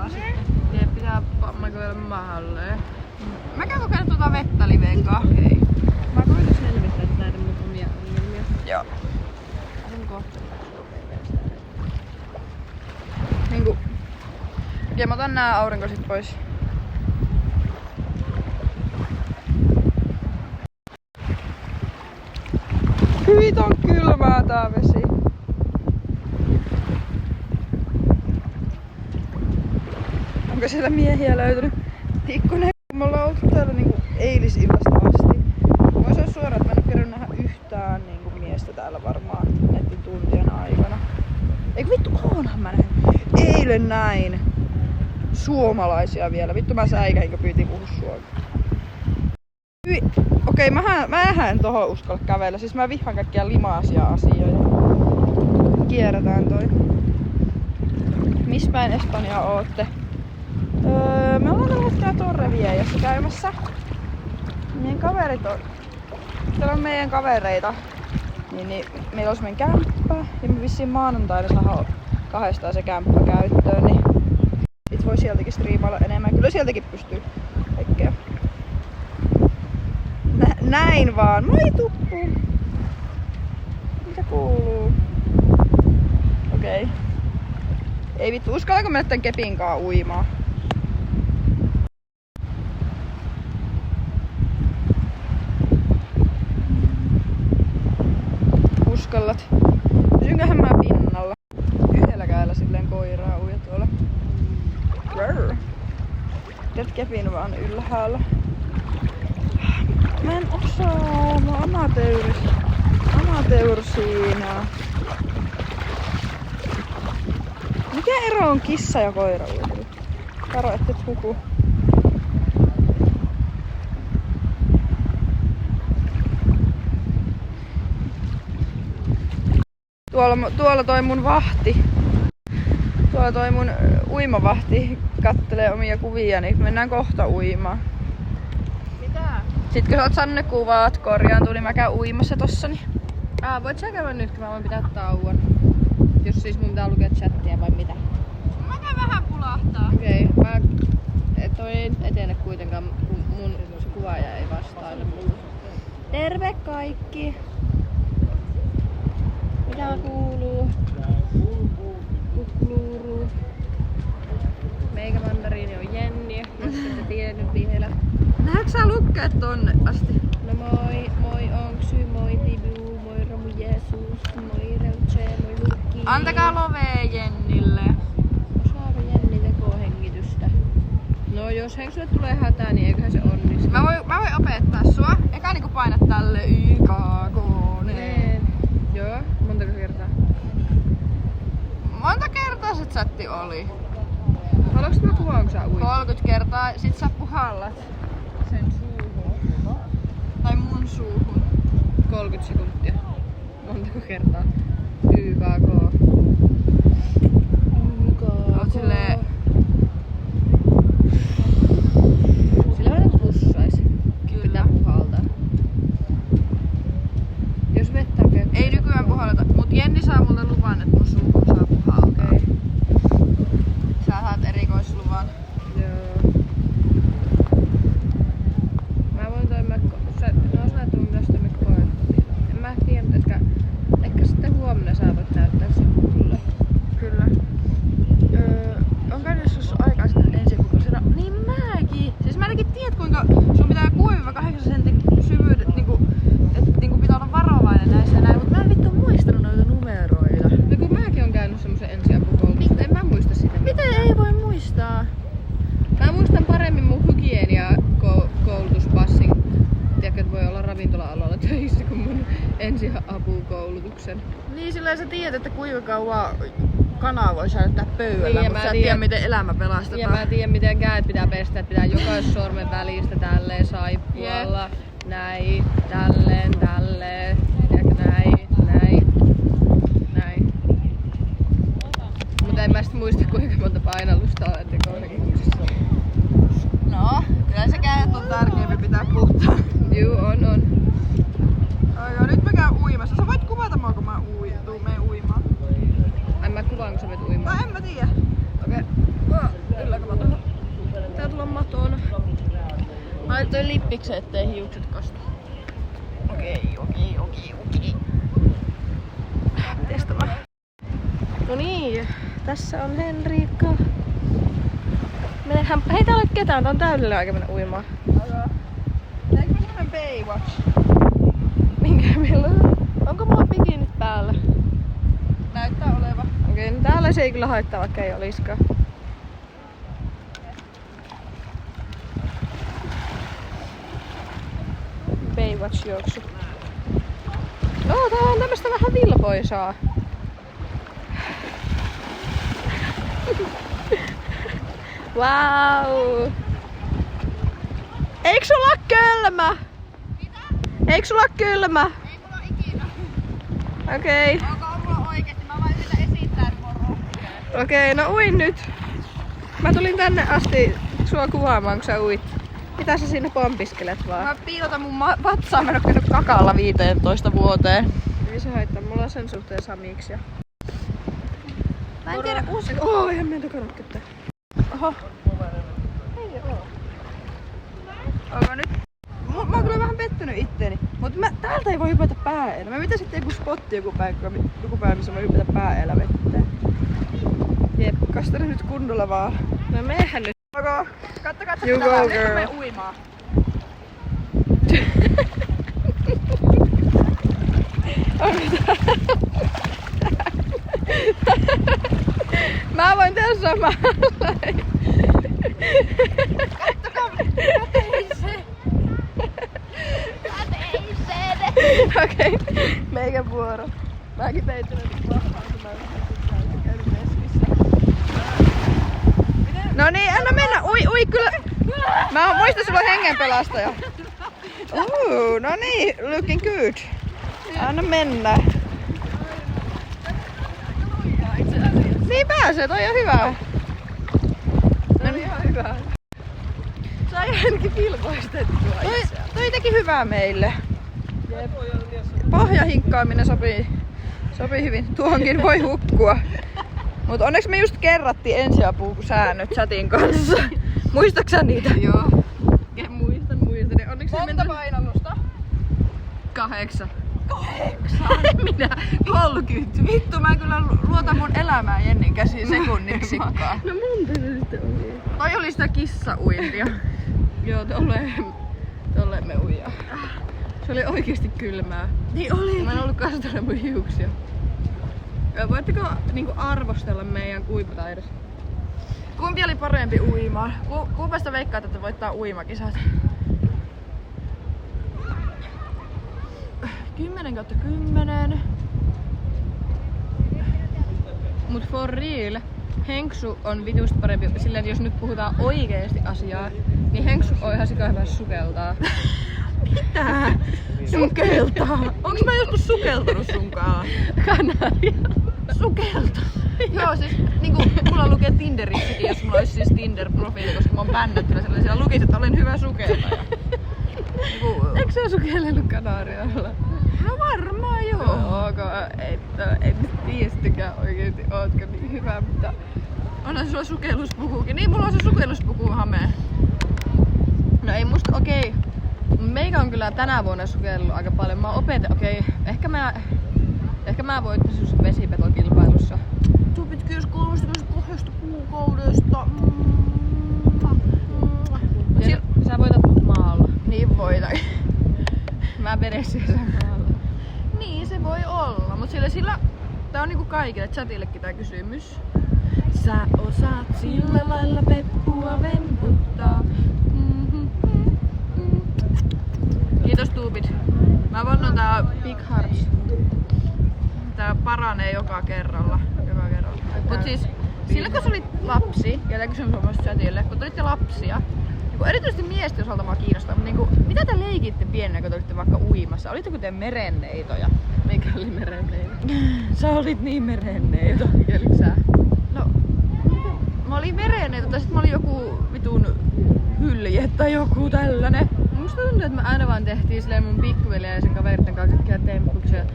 kovaa sitten. Niin pitää makoilla mahalleen. Mä käyn kokeilemaan tuota vettä livenkaan. Okei. Mä koitan selvittää näitä mun omia ongelmia. Joo. Onko? Niinku... Ja mä otan nää aurinkosit pois. Hyvin on kylmää tää vesi. Onko siellä miehiä löytynyt? Tikkunen, me ollaan oltu täällä niinku eilisillasta asti. Voisi olla suoraan, että mä en oo kerran nähdä yhtään niinku miestä täällä varmaan näiden tuntien aikana. Eikö vittu, oonhan mä näin. Eilen näin. Suomalaisia vielä. Vittu mä säikäin, kun pyytiin puhua suomea. Okei, mä en tohon uskalla kävellä. Siis mä vihaan kaikkia limaasia asioita. Kierrätään toi. Missä päin Espanjaa ootte? Me ollaan tällä hetkellä Torreviejossa käymässä. Meidän kaverit on... Täällä on meidän kavereita. Niin meillä on semmonen kämppä. Ja me vissiin maanantaina saadaan kahdestaan se kämppä käyttöön. Niin sit voi sieltäkin striimailla enemmän. Kyllä sieltäkin pystyy kaikkea. Näin vaan. Moi Tuppu! Mitä kuuluu? Okei. Ei vittu, uskallanko mennä tän kepinkaan uimaan? Uskallat. Pysynköhän mä pinnalla? Yhdellä kädellä silleen koiraa uja tuolla. Grrr. Pidät kepin vaan ylhäällä. Mä en osaa. Mä oon amatööri siinä. Mikä ero on kissa ja koira uimalle? Varo, ettet huku. Tuolla toi mun vahti. Tuolla toi mun uimavahti kattelee omia kuvia, niin mennään kohta uimaan. Mitä? Sit kun sä oot saanut ne kuvat korjaantuu, niin mä käyn uimassa tossa. Niin. Voit sä käydä nyt, kun mä voin pitää tauon? Jos siis mun pitää lukea chattia vai mitä? Mä käyn vähän pulahtaa. Okei, toi ei etene kuitenkaan, kun mun se kuvaaja ei vastaile mulle. Terve kaikki! Mitä kuuluu? Kukkuluuruu. Meikä mandariini on Jenni, jos ette tiennyt vielä. Näetkö sä lukea tonne asti? No moi Onksy, moi Tibu, moi Romu Jeesus, moi Reuche, moi Lukki. Antakaa lovee Jennille. Osaako Jenni tekohengitystä? No jos Henksulle tulee hätää, niin eiköhän se onnistu. Mä voin opettaa sua. Eka niinku painat tälle YKK-neen. Joo, montako kertaa? Monta kertaa se chatti oli? Haluatko mä kuvaa, kun sä uit? 30 kertaa, sit sä puhallat. Sen suuhun. Tai mun suuhun. 30 sekuntia. Montako kertaa? YKK. Oot silleen... Sillä vähän pussais. Kyllä. Pitää puhaltaa. Jos vettä on käyttää. Ei nykyään puhalleta, mut Jenni saa multa luvan, että mun suuhun saa puhaltaa. Okei. Sä saat erikoisluvan. Joo. Mä voin toi mekko. No sä et mun myös toi mekko koettiin. En mä tiedä, ehkä sitten huomenna sä voit näyttää sen mulle. Kyllä. On käynyt joskus aikaa sitten ensi kuukausina. Niin mäkin! Siis mä ainakin tiedät kuinka sun pitää 6-8 sentin syvyydet niinku pitää olla varovainen näissä ja näin, mut mä en vittu muistanut noita numeroita. No kun mäkin on käynyt semmosen ensiapukoulutuksen, en mä muista sitä. Miten ei voi muistaa? Mä muistan paremmin mun hygienia-koulutuspassin. Tiedätkö, että voi olla ravintola-alalla töissä kuin mun ensiapukoulutuksen. Niin silleen sä tiedät, että kuinka kauan kanaa voi säilyttää pöydällä, Niin, ja mutta mä sä et tiedän- tiedä miten elämä pelastetaan. Ja mä en tiedä miten kädet pitää pestä, että pitää jokaisen sormen välistä tälleen saippualla. Näin, tälleen. Tiedätkö, näin. Mutta en mä sit muista kuinka monta painallusta on tekohengityksessä. No, kyllä se kädet on tärkeämpi pitää puhtaa. Juu, on. Joo, nyt mä käyn uimassa. Sä voit kuvata mua, kun mä menen uimaan. En mä kuvaan, kun sä menet uimaan. Tai en mä tiedä. Okei. Kyllä kun Nappiksen, ettei hiukset kastu. Okei. Mites tämä? No niin, tässä on Henriikka. Menehän, ei täällä ole ketään, tää on täydellinen aika mennä uimaan. Teekö mä semmonen Baywatch? Minkä meillä on? Onko mulla bikinit päällä? Näyttää oleva. Okei, no täällä se ei kyllä haittaa, vaikka ei oliskaan. Baywatch-juoksu. No, tää on tämmöstä vähän vilpoisaa. Wow! Eiks sulla kylmä? Mitä? Eiks sulla kylmä? Ei mulla ikinä. Okei. Onko mulla oikeesti? Mä vaan yritän esittää, että mulla on rohkea. Okei, no uin nyt. Mä tulin tänne asti sua kuvaamaan, kun sä uit. Mitä sä siinä pompiskelet vaan? Mä piilotan mun vatsaa, mä en oo käynyt kakalla 15 vuoteen. Ei se haittaa, mulla on sen suhteen samiksia. Mä en tiedä Ihan meiltä kannakketta. Oho. Ei oo. Onko nyt? Mä oon kyllä vähän pettynyt itteeni. Mut täältä ei voi hypätä pääellä. Mä pitäis sitten joku spotti joku päivä, missä voi hypätä pääellä vetteen. Jep. Kastele nyt kunnolla vaan. No mehän nyt. Okay. Kattokaa, että You go, girl. me uimaan. Mä voin tehdä samalla. Kattokaa, käteisee. Okei, meikän vuoro. Mäkin peittelen nyt vahvaa, kun mä oon käynyt meskissä. No niin, anna mennä. Ui kyllä. Mä muistan, sulla on hengenpelastaja. No niin, looking good. Anna mennä. Niin pääsee, toi on hyvä. No niin, ihan hyvä. Sai ainakin vilvoistettua itseään. Toi teki hyvää meille. Pohjahinkkaaminen sopii hyvin. Tuohonkin voi hukkua. Mut onneksi me just kerrattiin ensiapusäännöt chatin kanssa. Muistaksä niitä? Joo. Muistan. Onneksi Monta painallusta? 8. 8? Minä 30. Vittu, mä kyllä luotan mun elämää Jennin käsiin sekunniksikkaan. No monta se sitten oli. Toi oli sitä kissauintia. Joo, tolle me uijaa. Se oli oikeesti kylmää. Niin oli. Mä en ollut kastella mun hiuksia. Voitteko niinku arvostella meidän uiputaidossa? Kumpi oli parempi uimaan? Kumpasta veikkaat, että voittaa uimakisat? 10/10. Mut for real, Henksu on vitusti parempi sillä, että jos nyt puhutaan oikeesti asiaa, niin Henksu on ihan sika hyvä sukeltaa. Mitä? Sukeltaa? Onks mä joskus sukeltanut sunkaan? Kanaria. Sukelta? Joo, siis niinku mulla lukee Tinderissäkin, jos mulla olisi siis Tinder-profiili, koska mä oon bännättynä sellaisia. Lukis, että olen hyvä sukeltaja. Eikö sä sukellellut Kanarialla? No varmaan joo. Ei nyt tiedästikään oikeesti ootko niin hyvä, mutta... Onhan sulla sukelluspukuukin. Niin, mulla on se sukelluspuku hame. No ei musta, okei. Meikä on kyllä tänä vuonna sukellut aika paljon. Mä opetan, ehkä mä voittaisin sun vesipetokilpailussa. Tuo pitkä jos 32 kuukaudesta. Sä voitat mut maalla. Niin voitan. Mä vedessä ja sä maalla. Niin se voi olla, mut sillä tää on niinku kaikille chatillekin tää kysymys. Sä osaat sillä lailla peppua vemputtaa. Kiitos tuupit. Mä vannon tää Big Hearts. Tää paranee joka kerralla. Mut siis silloin kun sä olit lapsi, ja tää kysymys on myös chatille, kun te olitte lapsia, niin erityisesti miesten osalta mua kiinnostaa, mutta niin mitä te leikitte pienenä, kun te olitte vaikka uimassa? Olitteko te merenneitoja? Mikä oli merenneito? Sä olit niin merenneito. Oliko sä? No, mä olin merenneito, tai sit mä olin joku vitun hylje tai joku tällainen. Musta tuntuu, että me aina vaan tehtiin silleen mun pikkuveljen ja sen kaveritten kanssa kaikkia temppuksia.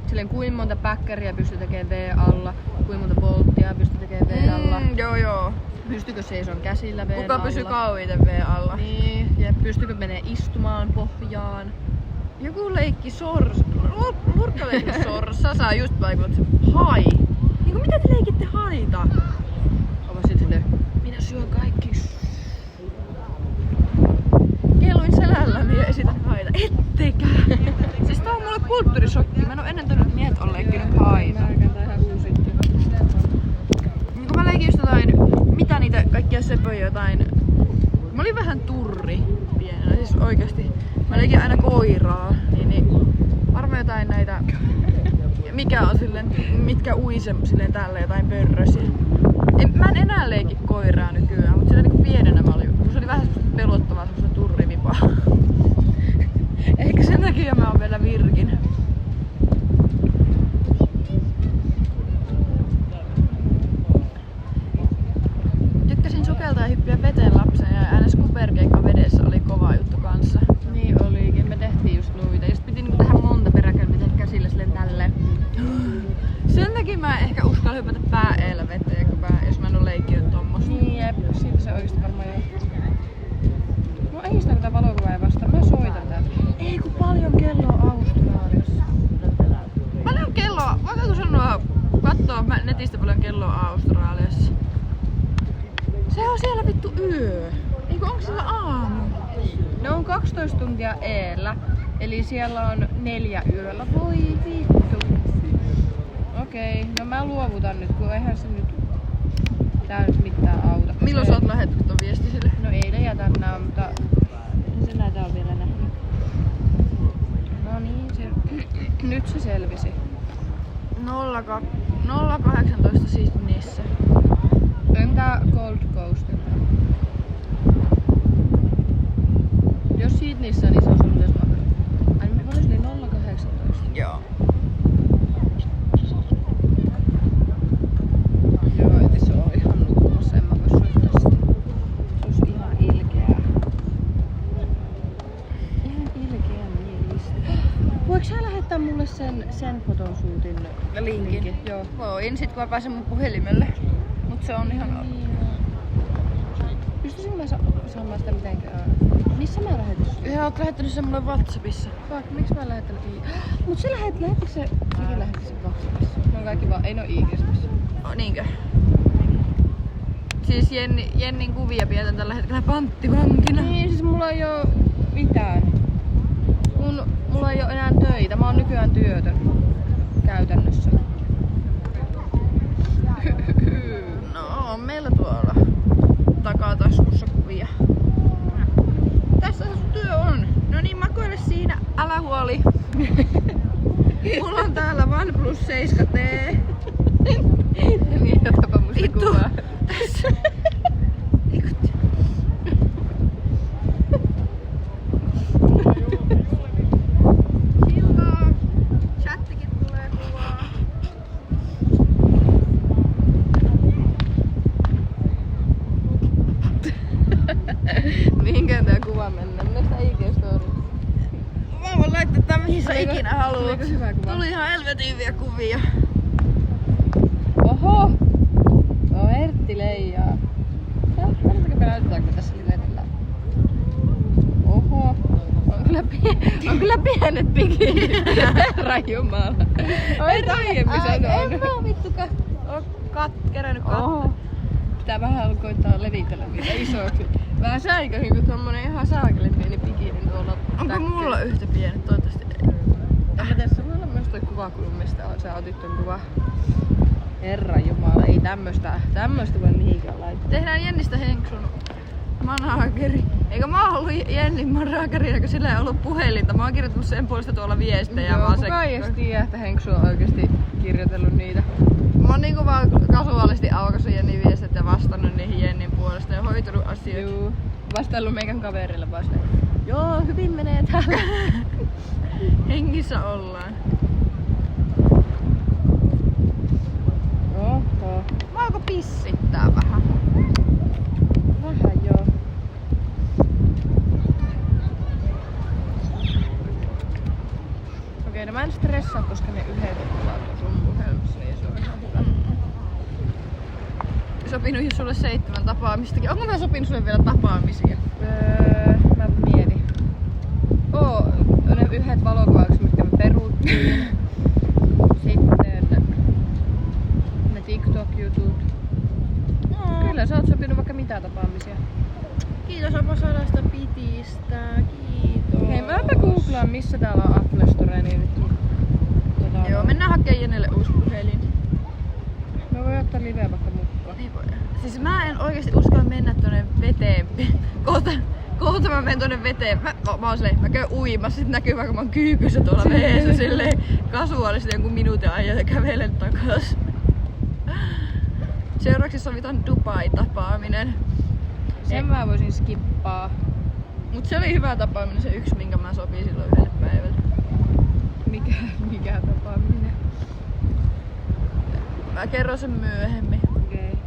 Silleen kuinka monta päkkäriä pystyi tekemään V alla, kuinka monta bolttia pystyi tekemään V alla. Joo. Pystykö seison käsillä veen Kuka alla? pysyy kauiten veen alla? Niin, ja pystykö menee istumaan pohjaan? Joku leikki lurkkaleikki sorsa, saa just vaikuttaa hai. Niinku mitä te leikitte haita? Oma sit silleen, minä syön kaikki. Kelluin selälläni ja esitän haita. Ettekä! Siis tää on mulle kulttuurishokki. Mä en oo ennen todennut, että miehet on leikkinyt haita. Tää ihan uusi juttu. Niin kun mä leikin just jotain, mitä niitä kaikkia söpöjä jotain. Mä olin vähän turri pienenä, siis oikeesti. Mä leikin aina koiraa, niin varmaan jotain näitä, mikä on silleen, mitkä uise silleen tällä jotain pörrösiä. Mä en enää leiki koiraa nykyään, mutta silleen niinku pienenä mä olin, se oli vähän pelottavaa semmoista turrivipaa. Ehkä sen takia mä oon vielä virkin. Tykkäsin sukeltaa ja hyppiä veteen lapsena ja aina skuperkeikka vedessä oli kova juttu kanssa. Niin olikin, me tehtiin just noita. Ja sit piti niinku tehdä monta peräkkäin, tehdä käsillä silleen tälleen. Sen takia mä ehkä uskalla hypätä pää eellä veteen, jos mä en oo leikkinyt tommosta. Niin jep, siitä se oikeesti varmaan johtuu. No ei sitä mitään valokuvaa vastaan, mä soitan täältä. Ei kun paljon kelloa Australiassa. Paljon kelloa? Voitko sanoa, kattoo netistä paljon kelloa Australiassa? Se on siellä vittu yö. Eikö onko siellä aamu? Ne on 12 tuntia eellä, eli siellä on 4 yöllä. Voi vittu. Okei, no mä luovutan nyt, kun eihän se nyt tää nyt mitään auta. Milloin sä oot lähettänyt ton viesti sille? No eilen ja tänään, mutta en se näitä on vielä nähnyt. No niin, se... nyt se selvisi. 018 Sydneyssä. Entä Gold Coast? Jos Sydneyssä, niin se on sun pitäis maksaa. Ai mä olisin niin 018. Joo. Joo, et se on ihan nukkumassa, en mä voi soittaa sitä. Se olisi ihan ilkeää. Ihan ilkeä mielistä. Voiko sä lähettää mulle sen fotosuutin Linkin. Joo. Voin sit kun mä pääsen mun puhelimelle. Mut se on ihan... Pystyisikö mä saamaan sitä mitenkään? Missä mä lähetin sulle? Ihan oot lähettänyt sen mulle Whatsappissa. Vaikka, miksi mä en lähettänyt Mut sä lähetti se... Sekin lähetti sen Whatsappissa. Ne on kaikki vaan, ei ne oo IG:ssä. Niinkö? Siis Jennin kuvia pidetään tällä hetkellä panttivankina. Niin, siis mulla ei oo mitään. Mulla ei oo enää töitä. Mä oon nykyään työtön. Käytännössä. No, on meillä tuolla takataskussa kuvia. Tässä sun työ on. No niin, makoile siinä. Älä huoli. Mulla on täällä OnePlus 7T. Niin, otapa musta Vittu. kuvaa. Tässä. Silloin chattikin tulee kuvaa. Mihinkään tää kuva mennä? Mennä sitä IG-storiin. Mä voin laittaa tää mihin sä ikinä haluat. Tuliko hyvä kuva? Tuli ihan helvetin hyviä kuvia. Oho! No Ertti leijaa. Kannatako me näytetäänkö tässä livenellä? Oho! On kyllä pienet pikit. Herran jumala. Olet aiemmin sanonut. En mä oo vittu Kerännyt katsoa. Oho. Pitää vähän koittaa levitellä niitä isoiksi. Vähän säikähin kun tommonen ihan saakeli pieni pikini tuolla. Onko mulla yhtä pienet? Toivottavasti ei. En mä tiedä, se voi olla myös toi kuvakulma, mistä sä otit ton kuva. Herran jumala, ei tämmöstä voi mihinkään laittaa. Tehdään Jennistä Henksun manageri. Eikä mä oon ollut Jennin managerina, kun sillä ei ollut puhelinta. Mä oon kirjoittanut sen puolesta tuolla viestejä. Joo, vaan kukaan ei edes tiedä, että Henksu on oikeesti kirjoitellut niitä. Mä oon niinku vaan kasuaalisti aukaissut Jennin viestit ja vastannut niihin Jennin puolesta ja hoitunut asioita. Juu. Vastaillut meikän kaverille vasta. Joo, hyvin menee täällä. Hengissä ollaan. Oho. Mä alkoi pissittää vähän. Vähän joo. Okei, no mä en stressaa, koska ne yhdet kuvat on sun puhelimessa, niin se on ihan hyvä. Se sopinut jo sulle 7 tapaamistakin. Onko mä sopinut sulle vielä tapaamisia? Mä mietin. Ne yhdet valokuvaukset, mitkä me peruttiin. Sitten ne TikTok-jutut. Kyllä sä oot sopinut vaikka mitä tapaamisia. Kiitos Apa 100 pitistä. Kiitos. Hei, mäpä googlaan missä täällä on Apple Store, niin joo, mennään hakemaan Jenelle uusi puhelin. Mä voin ottaa liveä vaikka mukaan. Ei voi. Siis mä en oikeesti uskalla mennä tonne veteen. Kohta mä menen tonne veteen. Mä oon silleen, mä käyn uimassa, sit näkyy vaikka mä oon kyykyssä tuolla veessä silleen kasuaalisesti jonkun minuutin ajan ja kävelen takas. Seuraavaksi sovitaan Dubai-tapaaminen. Sen mä voisin skippaa. Mut se oli hyvä tapaaminen, se yksi minkä mä sopin silloin yhdelle päivälle. Mikä tapaaminen? Mä kerron sen myöhemmin. Okei.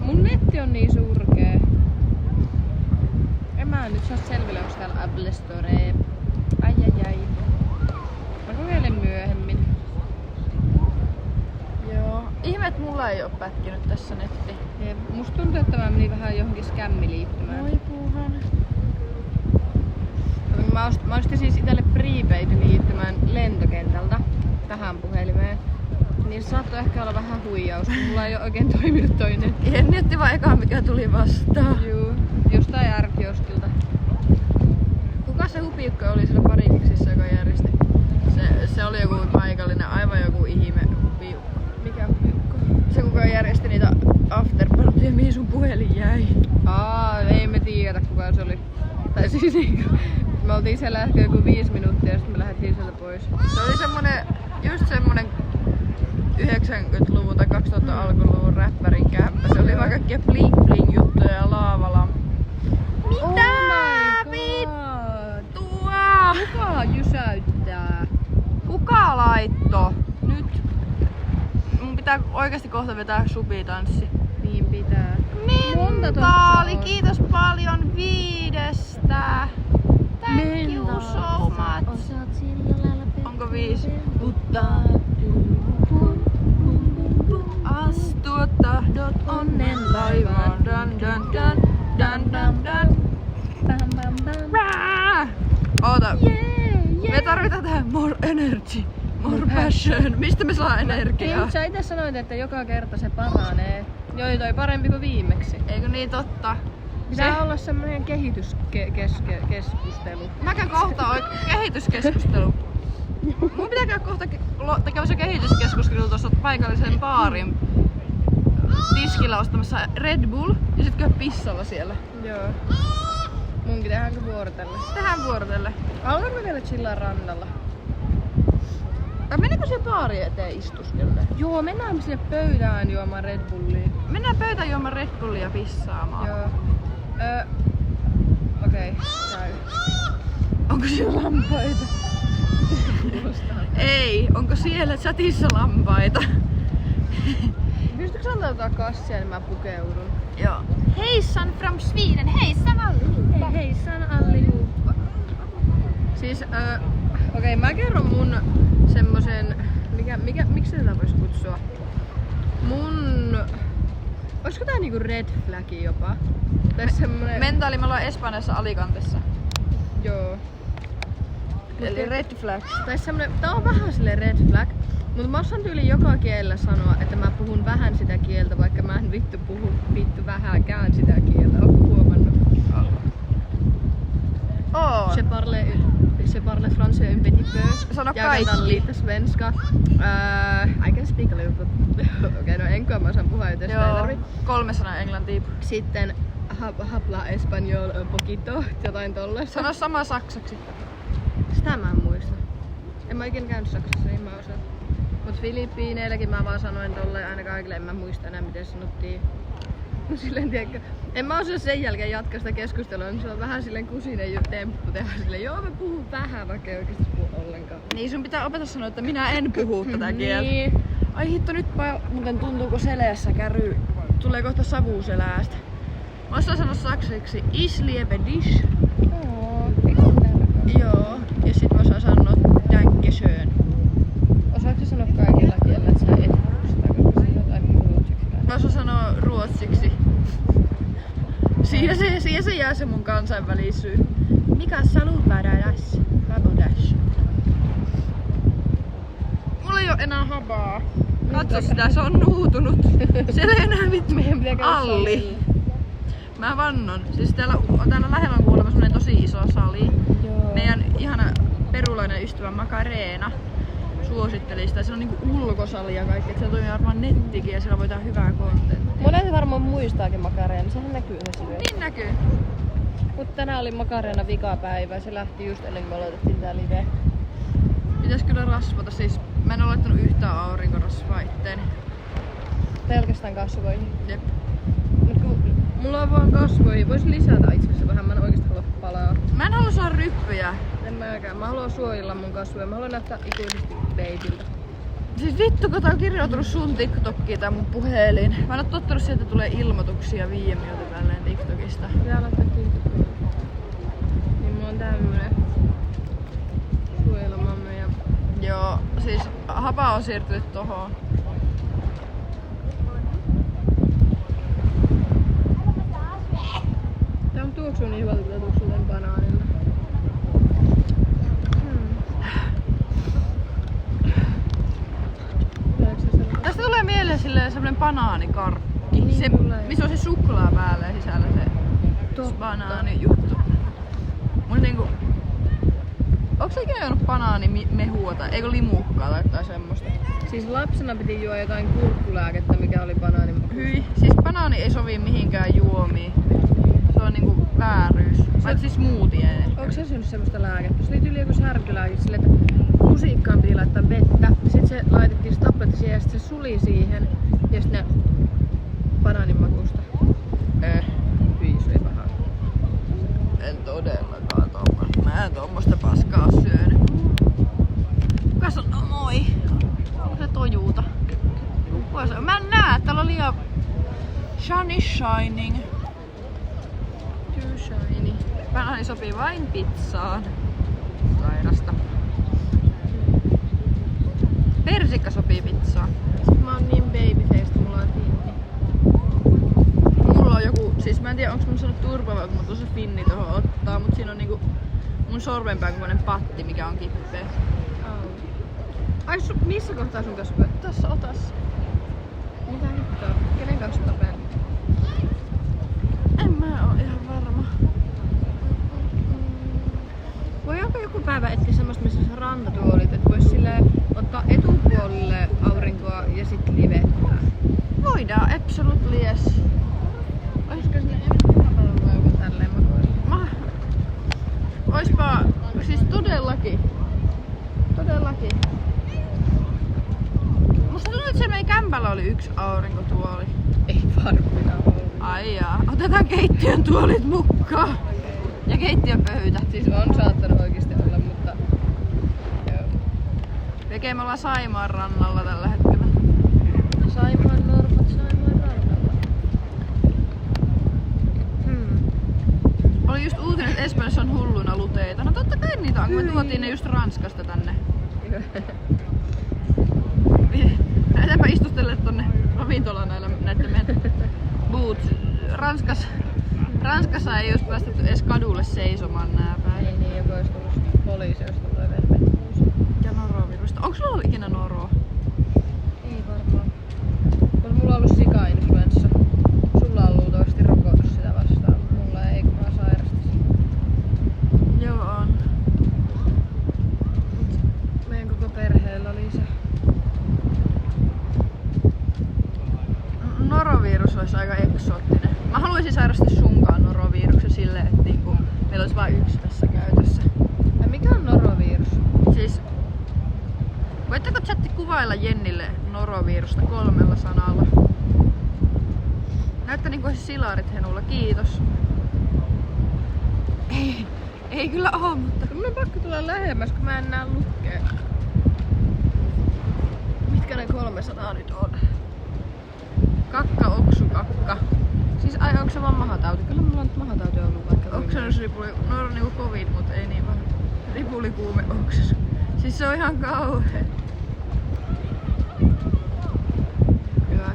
Mun netti on niin surkee. En mä nyt saa selville, onko täällä Apple Store. Ai. Mä kokeilen myöhemmin. Joo. Ihme, et mulla ei oo pätkinyt tässä netti. Musta tuntuu, että mä menin vähän johonkin skämmiliittymään. Oi puuhan. Mä ostin siis itelle prepaid-liittymään lentokentältä tähän puhelimeen. Niin saattoi ehkä olla vähän huijaus, kun mulla ei oo oikein toiminut toinen. Jenni otti vaan eka mikä tuli vastaan. Juu, jostain R-kioskilta. Kuka se hupiukko oli siellä Parikiksissa, joka järjesti? Se oli joku paikallinen, aivan joku ihme hupiukko. Mikä hupiukko? Se kuka järjesti niitä afterpartyja, mihin sun puhelin jäi. Ei me tiedä kuka se oli. Tai siis niinku, me oltiin siellä ehkä joku 5 minuuttia ja sitten me lähdettiin sieltä pois. Se oli just semmonen 90-luvun tai 2000 alkuluvun räppärin kämppä. Se oli vaan kaikkia bling bling juttuja ja laavalampu. Mitä vittua? Kuka jysäyttää? Kuka laitto? Nyt. Mun pitää oikeasti kohta vetää subitanssi. Niin pitää. Mentaali, kiitos paljon 5. Thank you so much. Onko 5? Astua tahdot onnen laivaan. Oota. Me tarvitaan tähän more energy. More passion. Mistä me saa energiaa? Niin, sä itse sanoit, että joka kerta se paranee. Joo, toi parempi kuin viimeksi. Eikö niin totta? Pitää olla semmoinen kehityskeskustelu. Mä käyn kohta kehityskeskustelu. Mun pitää käydä kohta tekemässä kehityskeskustelu tuossa paikallisen baarin tiskillä ostamassa Red Bull ja sit käy pissalla siellä. Joo. Munkin tehdäänkö vuorotelle? Tehdään vuorotelle. Haluanko vielä chillaa rannalla? Mennäänkö se baari eteen istuskelle? Joo, mennään sinne pöytään juomaan Red Bullia. Mennään pöytään juomaan Red Bullia pissaamaan. Joo. Okei, käy. Onko siellä lampaita? Ei, onko siellä chatissa lampaita? Pystytkö sä antaa kassia, niin mä pukeudun? Joo. Heissan from Sweden, heissan allihopa! Heissan allihopa! Siis, okei, mä kerron mun semmosen... Miksi tätä vois kutsua? Oisko tää niinku red flagi jopa? Tai semmonen... Mentaali, me ollaan Espanjassa Alicantessa. Joo. Eli red flag. Tai semmonen... Tää on vähän silleen red flag. Mutta mä osaan tyyli joka kielellä sanoa, että mä puhun vähän sitä kieltä, vaikka mä en puhu vähäkään sitä kieltä. Oot huomannut? Oh. Je parle français un petit peu. Sano Jag kan lite svenska. I can speak a little bit. Okei, no enkä mä osaan puhua, joten sitä ei tarvi. 3 sanaa englantia. Sitten habla español un poquito, jotain tollaista. Sano sama saksaksi. Sitä mä en muista. En mä ikinä käynyt Saksassa, niin mä osaan. Mut Filippiineilläkin mä vaan sanoin tolleen aina kaikille, en mä muista enää miten sanottiin. No silleen tiedätkö, en mä osaa sen jälkeen jatkaa sitä keskustelua, niin se on vähän silleen kusinen temppu tehdä silleen, joo mä puhun vähän, vaikka ei oikeesti puhu ollenkaan. Niin sun pitää opetella sanoa, että minä en puhu tätä kieltä. Niin. Ai hitto, nyt muuten tuntuuko seleessä käry. Tulee kohta savuseläästä. Mä osaan sanoa saksaksi is liebe dich. Joo, ja sit mä osaan sanoa danke schön. Osaatko sanoa kaikilla kielellä, että sä et muista, koska sä jotain muuta? ruotsiksi. Siihen se jää se mun kansainvälisyys. Mikä salut värjäs? Rabudash. Mulla ei oo enää habaa. Katso sitä, se on nuutunut. Siellä ei enää vittu Alli. Mä vannon. Siis täällä lähellä on kuulemma semmonen tosi iso sali. Joo. Meidän ihana perulainen ystävä Macarena suositteli sitä. Siellä on niinku ulkosali ja kaikki. Siellä toimii varmaan nettikin ja siellä voi tehdä hyvää kontenttia. Monet varmaan muistaakin Macarena, sehän näkyy se syö. Niin näkyy. Mut tänään oli Macarena vikapäivä, se lähti just ennen kuin me aloitettiin tää live. Pitäis kyllä rasvata, siis mä en oo laittanut yhtään aurinkorasvaa itteeni. Pelkästään kasvoihin. Jep. Mut kun mulla on vaan kasvoihin, vois lisätä itse asiassa vähän, mä en oikeesti halua palaa. Mä en halua saada ryppyjä. En mäkään, mä haluan suojella mun kasvoja, mä haluan näyttää ikuisesti babyiltä. Siis vittu, kun tää on kirjoitunut sun TikTokkiin tää mun puhelin. Mä en oo tottunut siihen, että tulee ilmoituksia viiemiltä tälleen TikTokista. Pitää laittaa TikTokkiin. Niin mulla on tämmönen suojelemamme ja... Joo, siis hapa on siirtynyt tohon. Tää on tuoksuu niin hyvältä, että tuoksuu tän banaanilla. Tästä tulee mieleen silleen semmonen banaanikarkki. Niin se, tulee. missä on se suklaa päällä ja sisällä se banaanijuttu. Mut niinku... Onko sä ikinä juonut banaanimehua tai eikö limukkaa tai jotain semmoista? Siis lapsena piti juoda jotain kurkkulääkettä, mikä oli banaanimakuista. Hyi, siis banaani ei sovi mihinkään juomiin. Se on niinku vääryys. Tai siis smoothie. Onko sä syönyt semmoista lääkettä? Se oli tyyli joku särkylääke silleen, että lusikkaan piti laittaa vettä. Sitten se laitettiin se tabletti siihen ja sit se suli siihen. Ja sit ne banaanimakuista. Hyi, se oli pahaa. En todellakaan tommoista. Mä en tommoista paskaa syönyt. Kuka sanoo moi? Onko se tojuuta? Kuka se? Mä en näe, täällä on liian shiny shining. Too shiny. Banaani sopii vain pizzaan. Sairasta. Persikka sopii pizzaan. Mä oon niin babyface, mulla on finni. Mulla on joku, siis mä en tiedä onko mun sanonut turvava, kun mun tuossa finni tohon ottaa, mut siinä on niinku mun sormenpään kokoinen patti, mikä on kippeä. Ai missä kohtaa sun kasvoja? Tässä otassa. Mitä hittoa? Kenen kanssa tapeen? En mä oo ihan varma. Voidaanko joku päivä etsiä semmoista, missä on rantatuolit, että vois silleen ottaa etupuolelle aurinkoa ja sit livettää? Voidaan, absolutely yes. Olisiko sinne epäpalvelua joku tälleen makoilla? Oispa, siis todellakin. Todellakin. Musta tuntuu, että se meidän kämpällä oli yksi aurinkotuoli. Ei varmina ollut. Ai jaa, otetaan keittiön tuolit mukaan. Ja keittiön pöytä. Siis on saattanut oikeesti olla, mutta... Joo. Veke, me ollaan Saimaan rannalla tällä hetkellä. Saimaan norpat Saimaan rannalla. Oli just uutinen, että Espanjassa on hulluna luteita. No totta kai niitä on, kun me tuotiin ne just Ranskasta tänne. Lähdetäänkö istustelemaan tonne ravintolaan näitten meidän boots. Ranskassa ei olisi päästetty edes kadulle seisomaan nää päivät. Ei niin, joku olisi tullut poliisi, jos tulee vermettuus. Ja norovirusta. Onko sulla ollut ikinä noroa? Ei varmaan. Mutta mulla on ollut sika-influenssa. Sulla on luultavasti rokotus sitä vastaan. Mulla ei, kun mä sairastasin. Joo on. Meidän koko perheellä oli se. Norovirus olisi aika eksoottinen. Mä haluaisin sairastaa sunkaan noroviruksen silleen, että niinku, meillä olisi vain yksi tässä käytössä. Ja mikä on norovirus? Siis, voitteko chatti kuvailla Jennille norovirusta 3 sanalla? Näyttää niinku olisi silarit henulla, kiitos. Ei kyllä oo, mutta... Mun on pakko tulla lähemmäs, kun mä en näe lukea. Mitkä ne 3 sanaa nyt on? Kakka, oksu, kakka. Siis ai onko se vaan mahatauti? Kyllä mulla on mahatauti ollut vaikka. Oksennusripuli, no on niinku covid, mut ei niin vaan. Ripulikuume oksenus. Siis se on ihan kauhea. Hyvä.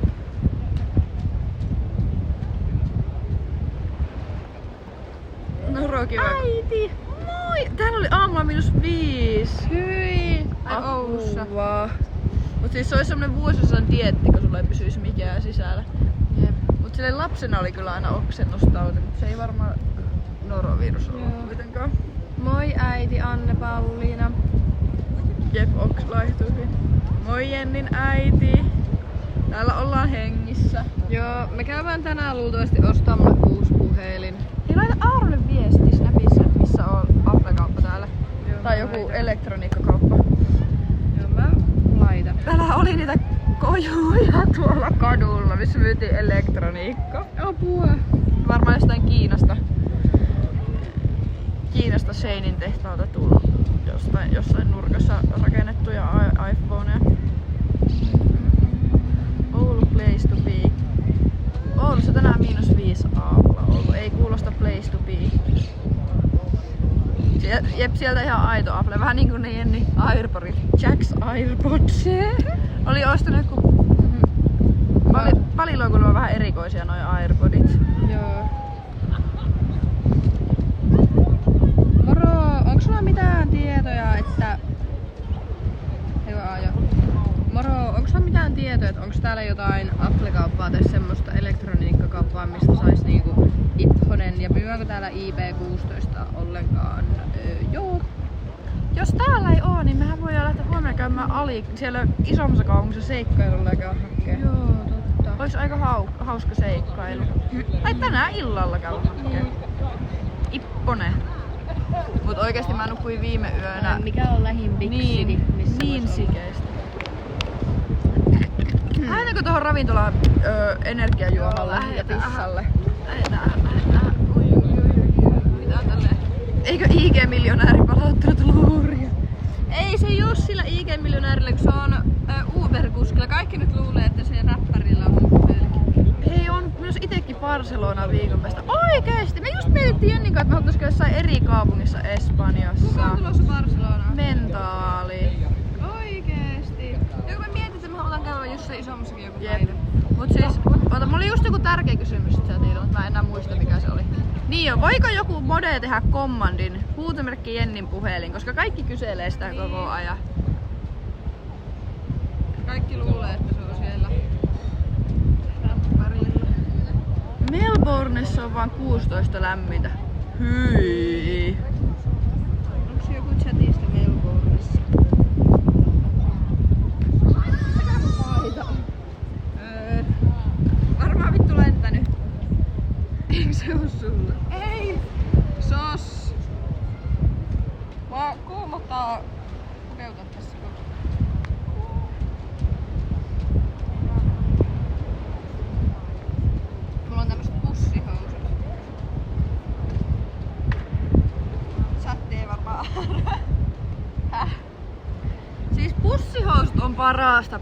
äiti! Moi! Täällä oli aamulla -5. Hyi! Ai Oulussa. Apua. Mut siis se olisi semmonen vuosisadan dieetti, kun sulla ei pysyisi mikään sisällä. Jep. Mut silleen lapsena oli kyllä aina oksennustauti, mut se ei varmaan norovirus Joo. ollut kuitenkaan. Moi äiti Anne Pauliina. Jep, oks laihtui hyvin. Moi Jennin äiti! Täällä ollaan hengissä. Joo, me käydään tänään luultavasti ostamaan uusi puhelin. Hei, laita Aarolle viesti Snapissa, missä on Apple-kauppa täällä. Joo, Tai mä joku laitan. elektroniikkakauppa. Joo, mä laitan. Täällä oli niitä kojuja tuolla kadulla, missä myytiin elektroniikkaa. Apua. Varmaan jostain Kiinasta Sheinin tehtaalta tullut. Jossain nurkassa rakennettuja iPhoneja. Oulu place to be. Oulussa tänään -5 aamulla ollut. Ei kuulosta place to be. Jep, sieltä ihan aito Apple. Vähän niinku ne Jenni Airpodit. Jack's Airpods. Oli ostanut kun Palilla on kuulemma vähän erikoisia noi Airpodit. Joo. Moro, onko sulla mitään tietoja, että... Moro, onko sulla mitään tietoja, että onko täällä jotain Apple-kauppaa tai semmoista elektroniikkakauppaa, mistä sais niinku ithonen ja myydäänkö täällä IP16 ollenkaan? Joo. Jos täällä ei oo, niin mehän voidaan lähteä huomenna käymään siellä isommassa kaupungissa seikkailulla ja käydä hakkeen. Joo, totta. Ois aika hauska seikkailu. Tai tänään illalla käydä hakkeen. Ipponen. Mut oikeesti mä nukuin viime yönä Mikä on lähin Big City, missä niin vois olla? sikeesti. Lähdetäänkö tuohon ravintolaan energiajuomalle ja tissalle? Lähdetään. Mitä on tälleen? Eikö IG-miljonääri palauttanut luuria? Ei se Jussilla IG-miljonäärillä, kun se on Uber-kuskilla. Kaikki nyt luulee, että se räppärillä on puhelin. Hei, on myös itekin Barcelonaan viikon päästä. Oikeesti! Me just mietittiin Jennin kanssa, että me haluttais käydä jossain eri kaupungissa Espanjassa. Kuka on tulossa Barcelonaan? Mentaali. Oikeesti. Joku me mietit, että me halutaan käydä jossain isommassakin joku Jep. päivä. Mut siis, mulla oli just joku tärkeä kysymys sieltä, mutta mä en enää muista mikä se oli. Niin on, voiko joku mode tehdä kommandin huutomerkki Jennin puhelin, koska kaikki kyselee sitä koko ajan. Kaikki luulee, että se on siellä räppärillä. Melbourneissa on vaan 16 lämmintä. Hyi. Onko se joku chatista Melbourneissa? Mikä mun paita on? Varmaan vittu lentänyt. Eikö se oo sulle? Ei! Sos! Mä kuumottaa pukeutua tässä kohtaa. Mulla on tämmöset pussihousut. Sattee varmaan. Siis pussihousut on parasta